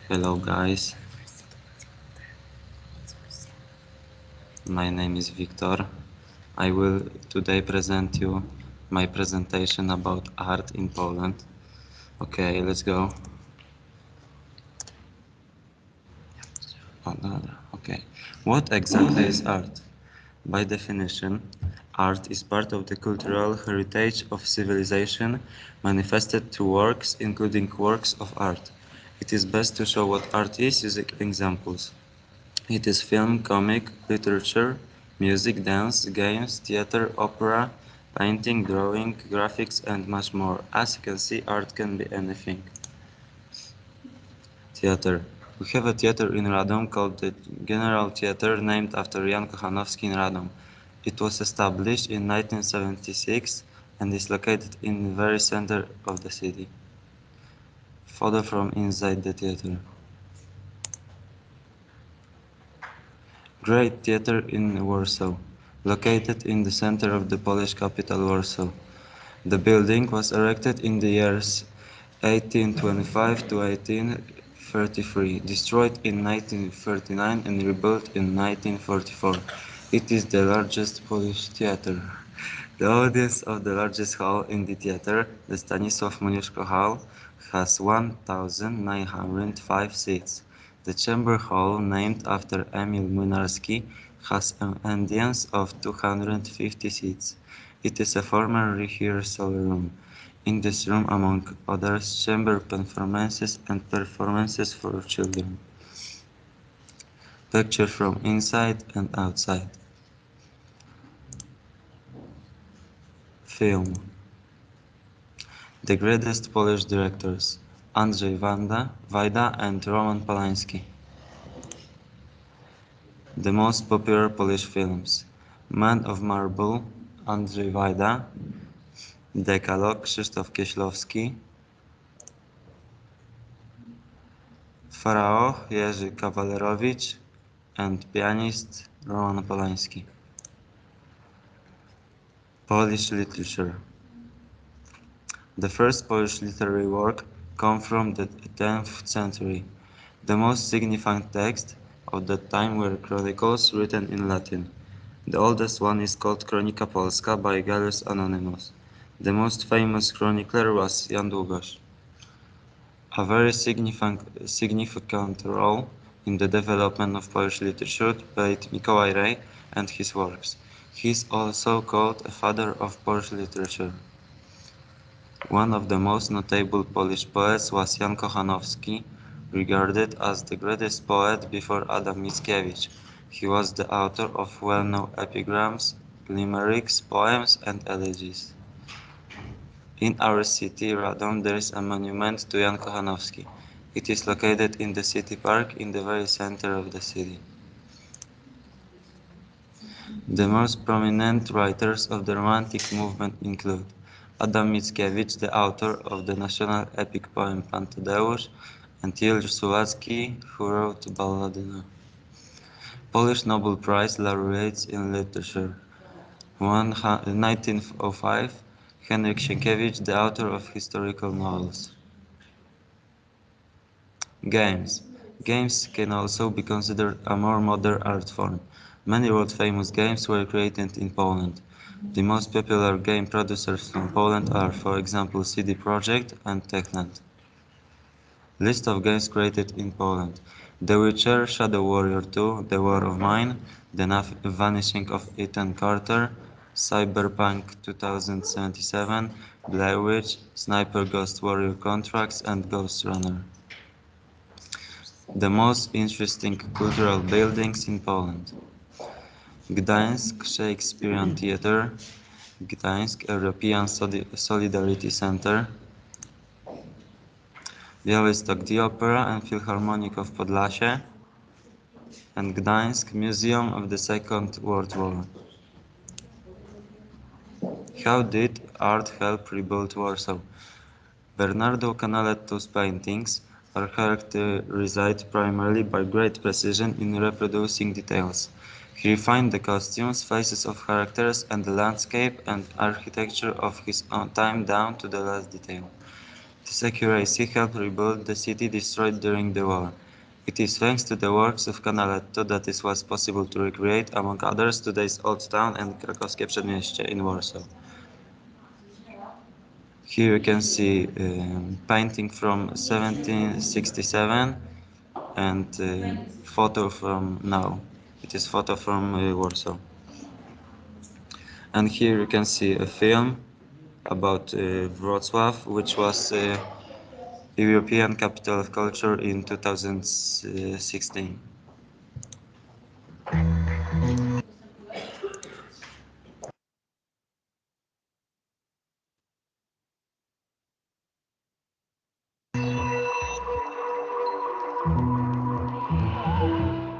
Hello guys, my name is Victor. I will today present you my presentation about art in Poland. Okay, let's go. Okay, what exactly is art? By definition, art is part of the cultural heritage of civilization manifested through works, including works of art. It is best to show what art is using examples. It is film, comic, literature, music, dance, games, theater, opera, painting, drawing, graphics, and much more. As you can see, art can be anything. Theater. We have a theater in Radom called the General Theater, named after Yonkohanovsky in Radom. It was established in 1976 and is located in the very center of the city. Photo from inside the theater. Great Theatre in Warsaw, located in the center of the Polish capital Warsaw. The building was erected in the years 1825 to 1833, destroyed in 1939 and rebuilt in 1944. It is the largest Polish theater. The audience of the largest hall in the theater, the Stanisław Moniuszko Hall, has 1,905 seats. The Chamber Hall, named after Emil Młynarski, has an audience of 250 seats. It is a former rehearsal room. In this room, among others, chamber performances and performances for children. Picture from inside and outside. Film. The greatest Polish directors, Andrzej Wajda and Roman Polanski. The most popular Polish films, Man of Marble, Andrzej Wajda, Decalogue, Krzysztof Kieślowski, Pharaoh, Jerzy Kawalerowicz, and Pianist, Roman Polanski. Polish literature. The first Polish literary work come from the 10th century. The most significant texts of that time were chronicles written in Latin. The oldest one is called Kronika Polska by Gallus Anonymous. The most famous chronicler was Jan Długosz. A very significant role in the development of Polish literature played Mikołaj Rej and his works. He is also called a father of Polish literature. One of the most notable Polish poets was Yonkohanovsky, regarded as the greatest poet before Adam Mickiewicz. He was the author of well-known epigrams, limericks, poems, and elegies. In our city, Radom, there is a monument to Jan Kochanowski. It is located in the city park in the very center of the city. The most prominent writers of the Romantic movement include Adam Mickiewicz, the author of the national epic poem Pan Tadeusz, and Juliusz Słowacki, who wrote Balladyna. Polish Nobel Prize laureates in literature. 1905, Henryk Sienkiewicz, the author of historical novels. Games. Games can also be considered a more modern art form. Many world-famous games were created in Poland. The most popular game producers from Poland are, for example, CD Projekt and Techland. List of games created in Poland: The Witcher, Shadow Warrior 2, The War of Mine, The Vanishing of Ethan Carter, Cyberpunk 2077, Blair Witch, Sniper Ghost Warrior Contracts, and Ghost Runner. The most interesting cultural buildings in Poland: Gdańsk Shakespearean Theatre, Gdańsk European Solidarity Center, Białystok The Opera and Philharmonic of Podlasie, and Gdańsk Museum of the Second World War. How did art help rebuild Warsaw? Bernardo Canaletto's paintings are characterized primarily by great precision in reproducing details. He refined the costumes, faces of characters, and the landscape and architecture of his own time down to the last detail. This accuracy helped rebuild the city destroyed during the war. It is thanks to the works of Canaletto that it was possible to recreate, among others, today's Old Town and Krakowskie Przedmieście in Warsaw. Here you can see painting from 1767 and photo from now. It is photo from Warsaw. And here you can see a film about Wrocław, which was European Capital of Culture in 2016.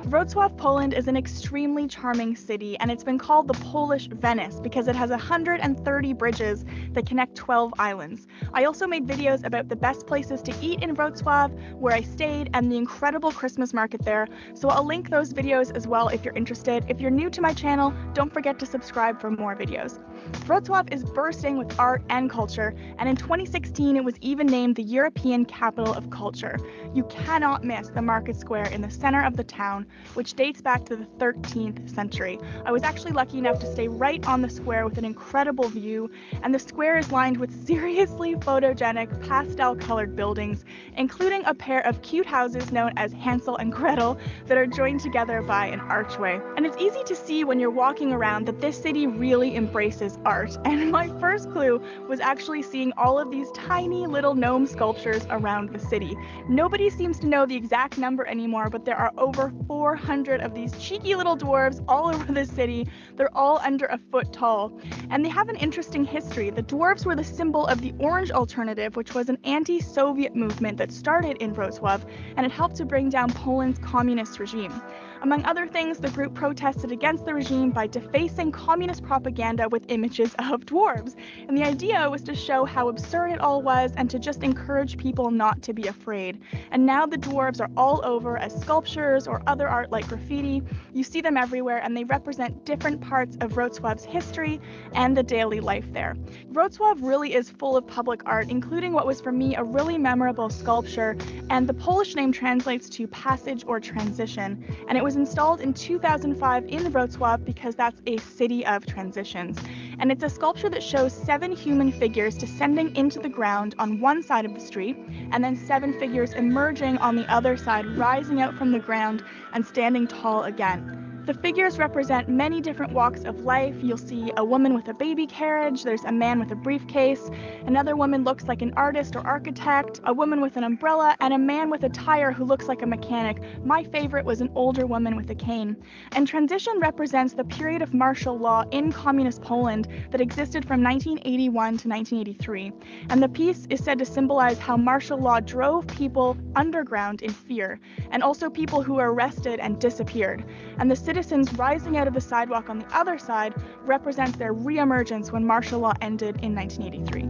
Wrocław, Poland is an extremely charming city, and it's been called the Polish Venice because it has 130 bridges that connect 12 islands. I also made videos about the best places to eat in Wrocław, where I stayed, and the incredible Christmas market there, so I'll link those videos as well if you're interested. If you're new to my channel, don't forget to subscribe for more videos. Wrocław is bursting with art and culture, and in 2016 it was even named the European Capital of Culture. You cannot miss the market square in the center of the town, which dates back to the 13th century. I was actually lucky enough to stay right on the square with an incredible view, and the square is lined with seriously photogenic pastel-colored buildings, including a pair of cute houses known as Hansel and Gretel that are joined together by an archway. And it's easy to see when you're walking around that this city really embraces art, and my first clue was actually seeing all of these tiny little gnome sculptures around the city. Nobody seems to know the exact number anymore, but there are over 400 of these cheeky little dwarves all over the city. They're all under a foot tall, and they have an interesting history. The dwarves were the symbol of the Orange Alternative, which was an anti-Soviet movement that started in Wrocław, and it helped to bring down Poland's communist regime. Among other things, the group protested against the regime by defacing communist propaganda with images of dwarves. And the idea was to show how absurd it all was and to just encourage people not to be afraid. And now the dwarves are all over as sculptures or other art like graffiti. You see them everywhere, and they represent different parts of Wrocław's history and the daily life there. Wrocław really is full of public art, including what was for me a really memorable sculpture, and the Polish name translates to passage or transition, and it was installed in 2005 in Wrocław because that's a city of transitions. And it's a sculpture that shows 7 human figures descending into the ground on one side of the street, and then 7 figures emerging on the other side, rising out from the ground and standing tall again. The figures represent many different walks of life. You'll see a woman with a baby carriage, there's a man with a briefcase, another woman looks like an artist or architect, a woman with an umbrella, and a man with a tire who looks like a mechanic. My favorite was an older woman with a cane. And transition represents the period of martial law in communist Poland that existed from 1981 to 1983. And the piece is said to symbolize how martial law drove people underground in fear, and also people who were arrested and disappeared. And the citizens rising out of the sidewalk on the other side represents their re-emergence when martial law ended in 1983.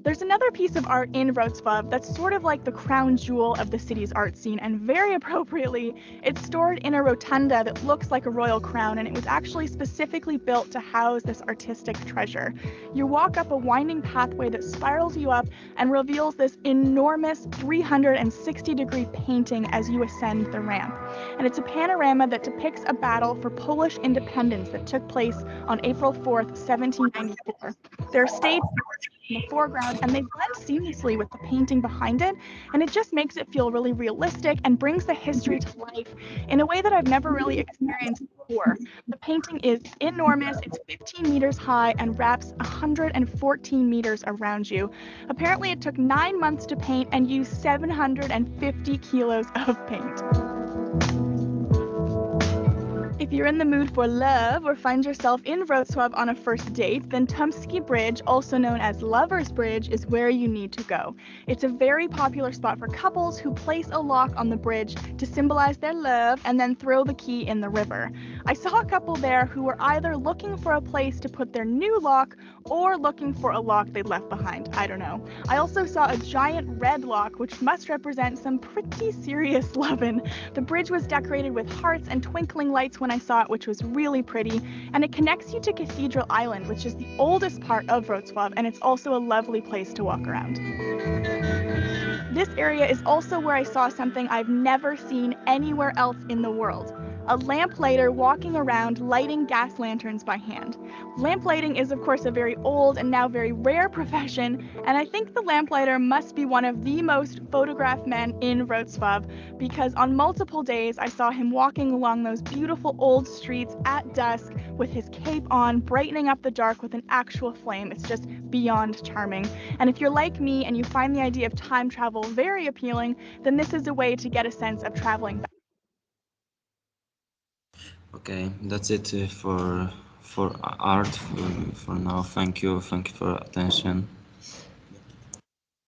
There's another piece of art in Wrocław that's sort of like the crown jewel of the city's art scene, and very appropriately, it's stored in a rotunda that looks like a royal crown, and it was actually specifically built to house this artistic treasure. You walk up a winding pathway that spirals you up and reveals this enormous 360-degree painting as you ascend the ramp. And it's a panorama that depicts a battle for Polish independence that took place on April 4th, 1794. There are stage in the foreground, and they blend seamlessly with the painting behind it, and it just makes it feel really realistic and brings the history to life in a way that I've never really experienced before. The painting is enormous, it's 15 meters high and wraps 114 meters around you. Apparently it took 9 months to paint and used 750 kilos of paint. If you're in the mood for love or find yourself in Wrocław on a first date, then Tumski Bridge, also known as Lover's Bridge, is where you need to go. It's a very popular spot for couples who place a lock on the bridge to symbolize their love and then throw the key in the river. I saw a couple there who were either looking for a place to put their new lock or looking for a lock they'd left behind. I don't know. I also saw a giant red lock, which must represent some pretty serious lovin'. The bridge was decorated with hearts and twinkling lights when I I saw it, which was really pretty, and it connects you to Cathedral Island, which is the oldest part of Wrocław, and it's also a lovely place to walk around. This area is also where I saw something I've never seen anywhere else in the world. A lamplighter walking around lighting gas lanterns by hand. Lamplighting is, of course, a very old and now very rare profession, and I think the lamplighter must be one of the most photographed men in Wrocław, because on multiple days I saw him walking along those beautiful old streets at dusk with his cape on, brightening up the dark with an actual flame. It's just beyond charming. And if you're like me and you find the idea of time travel very appealing, then this is a way to get a sense of traveling back. Okay, that's it for art for now. Thank you for attention.